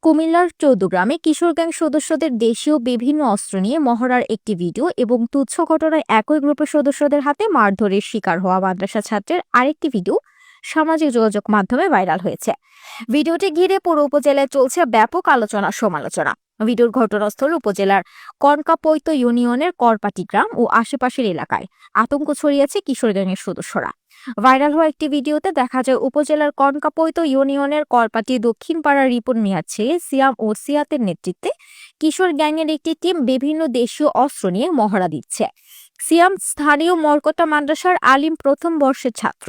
কুমিল্লার চৌদ্দগ্রামে কিশোর গ্যাং সদস্যদের দেশীয় বিভিন্ন অস্ত্র নিয়ে মহড়ার একটি ভিডিও এবং তুচ্ছ ঘটনায় একই গ্রুপের সদস্যদের হাতে মারধরের শিকার হওয়া মাদ্রাসা ছাত্রের আরেকটি ভিডিও সামাজিক যোগাযোগ মাধ্যমে ভাইরাল হয়েছে। ভিডিওটি ঘিরে পুরো উপজেলায় চলছে ব্যাপক আলোচনা সমালোচনা। ভিডিওর ঘটনাস্থল উপজেলার কনকাপৈত ইউনিয়নের করপাটি গ্রাম ও আশেপাশের এলাকায় আতঙ্ক ছড়িয়েছে কিশোর গ্যাংয়ের সদস্যরা। ভাইরাল হওয়া একটি ভিডিওতে দেখা যায় উপজেলার কনকাপৈত ইউনিয়নের করপাটি দক্ষিণ পাড়ার রিপন মিয়ার ছেলে সিয়াম ও সিয়াতের নেতৃত্বে কিশোর গ্যাংয়ের একটি টিম বিভিন্ন দেশীয় অস্ত্র নিয়ে মহড়া দিচ্ছে। সিয়াম স্থানীয় মরকটা মাদ্রাসার আলিম প্রথম বর্ষের ছাত্র।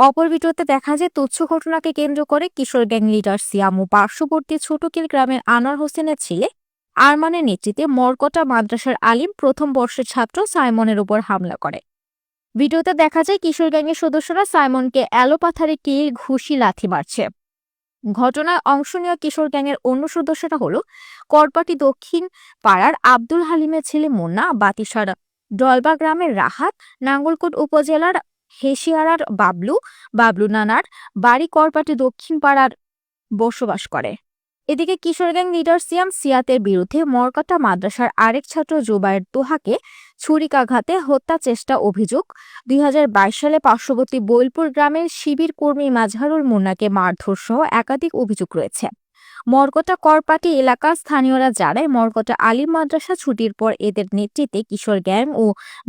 অপর ভিডিওতে দেখা যায় তুচ্ছ ঘটনাকে কেন্দ্র করে কিশোর গ্যাং লিডার সিয়াম ও পার্শ্ববর্তী ছোটকিল গ্রামের আনোয়ার হোসেনের ছেলে আরমানের নেতৃত্বে মরকটা মাদ্রাসার আলিম প্রথম বর্ষের ছাত্র সাইমনের উপর হামলা করে। ভিডিওতে দেখা যায় কিশোর গ্যাংয়ের সদস্যরা সাইমনকে এলোপাথারি তীর ঘুষি লাথি মারছে। ঘটনায় অংশ নেওয়া কিশোর গ্যাংয়ের অন্য সদস্যরা হলো করপাটি দক্ষিণ পাড়ার আব্দুল হালিমের ছেলে মুন্না, বাতিসার ডলবা গ্রামের রাহাত, নাঙ্গলকোট উপজেলার হেসিয়ারার বাবলু নানার বাড়ি করপাটি দক্ষিণ পাড়ার বসবাস করে। এদিকে কিশোর গ্যাং লিডার সিয়াম সিয়াতের বিরুদ্ধে মরকাটা মাদ্রাসার আরেক ছাত্র জুবায়ের তোহাকে ছুরিকাঘাতে হত্যা চেষ্টা অভিযোগ, ২০২২ সালে পার্শ্ববর্তী বৈলপুর গ্রামের শিবির কর্মী মাজহারুল মুন্নাকে মারধর সহ একাধিক অভিযোগ রয়েছে। মরকটা করপাটি এলাকার স্থানীয়রা জানায় মরকটা আলিম মাদ্রাসা ছুটির পর এদের নেতৃত্বে কিশোর গ্যাং ও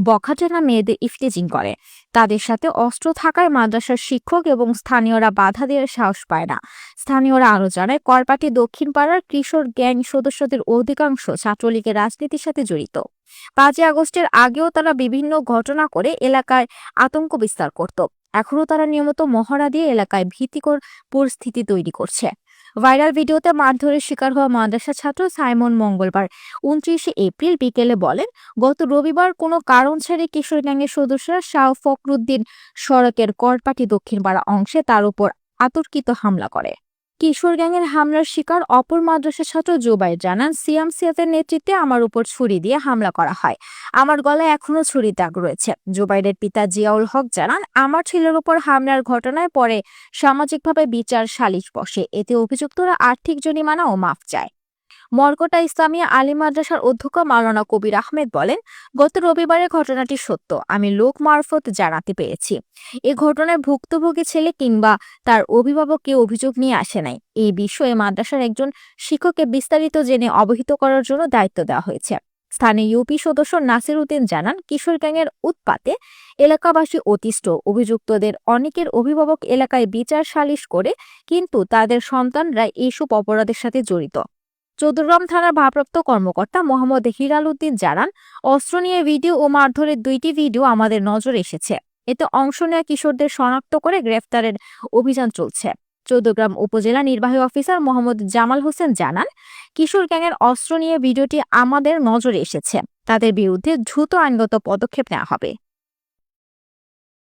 বখাটেনা মেয়েদের ইফতেজিং করে। তাদের সাথে অস্ত্র থাকায় মাদ্রাসার শিক্ষক এবং স্থানীয়রা বাধা দেওয়ার সাহস পায় না। স্থানীয়রা আরও জানায় করপাটি দক্ষিণ পাড়ার কিশোর গ্যাং সদস্যদের অধিকাংশ ছাত্রলীগের রাজনীতির সাথে জড়িত। ৫ই আগস্টের আগেও তারা বিভিন্ন ঘটনা করে এলাকায় আতঙ্ক বিস্তার করত। এখনও তারা নিয়মিত মহড়া দিয়ে এলাকায় ভীতিকর পরিস্থিতি তৈরি করছে। ভাইরাল ভিডিওতে মারধরের শিকার হওয়া মাদ্রাসা ছাত্র সাইমন মঙ্গলবার ২৯ এপ্রিল বিকেলে বলেন, গত রবিবার কোনো কারণ ছেড়ে কিশোর গ্যাংয়ের সদস্যরা শাহ ফখরুদ্দিন সড়কের করপাটি দক্ষিণ পাড়া অংশে তার উপর অতর্কিত হামলা করে। কিশোর গ্যাংয়ের হামলার শিকার অপর মাদ্রাসা ছাত্র জুবাইর জানান, সিয়াম সিয়াতের নেতৃত্বে আমার উপর ছুরি দিয়ে হামলা করা হয়। আমার গলায় এখনো ছুরি দাগ রয়েছে। জুবাইরের পিতা জিয়াউল হক জানান, আমার ছেলের উপর হামলার ঘটনায় পরে সামাজিকভাবে বিচার সালিশ বসে। এতে অভিযুক্তরা আর্থিক জরিমানা ও মাফ চায়। মরকটা ইসলামিয়া আলিম মাদ্রাসার অধ্যক্ষ মাওলানা কবির আহমেদ বলেন, গত রবিবারের ঘটনাটি সত্য। আমি লোক মারফত জানাতে পেরেছি। এ ঘটনায় ভুক্তভোগী ছেলে কিংবা তার অভিভাবক কেউ অভিযোগ নিয়ে আসে নাই। এই বিষয়ে মাদ্রাসার একজন শিক্ষককে বিস্তারিত জেনে অবহিত করার জন্য দায়িত্ব দেওয়া হয়েছে। স্থানীয় ইউপি সদস্য নাসির উদ্দিন জানান, কিশোর গ্যাংয়ের উৎপাতে এলাকাবাসী অতিষ্ঠ। অভিযুক্তদের অনেকের অভিভাবক এলাকায় বিচার সালিশ করে, কিন্তু তাদের সন্তানরা এইসব অপরাধের সাথে জড়িত। চৌদ্দগ্রাম থানার ভারপ্রাপ্ত কর্মকর্তা মোহাম্মদ হিলাল উদ্দিন জানান, অস্ত্র নিয়ে ভিডিও ও মারধরের ২টি ভিডিও আমাদের নজরে এসেছে। এতে অংশ নেওয়া কিশোরদের শনাক্ত করে গ্রেফতারের অভিযান চলছে। চৌদ্দগ্রাম উপজেলা নির্বাহী অফিসার মোহাম্মদ জামাল হোসেন জানান, কিশোর গ্যাংয়ের অস্ত্র নিয়ে ভিডিওটি আমাদের নজরে এসেছে। তাদের বিরুদ্ধে দ্রুত আইনগত পদক্ষেপ নেওয়া হবে।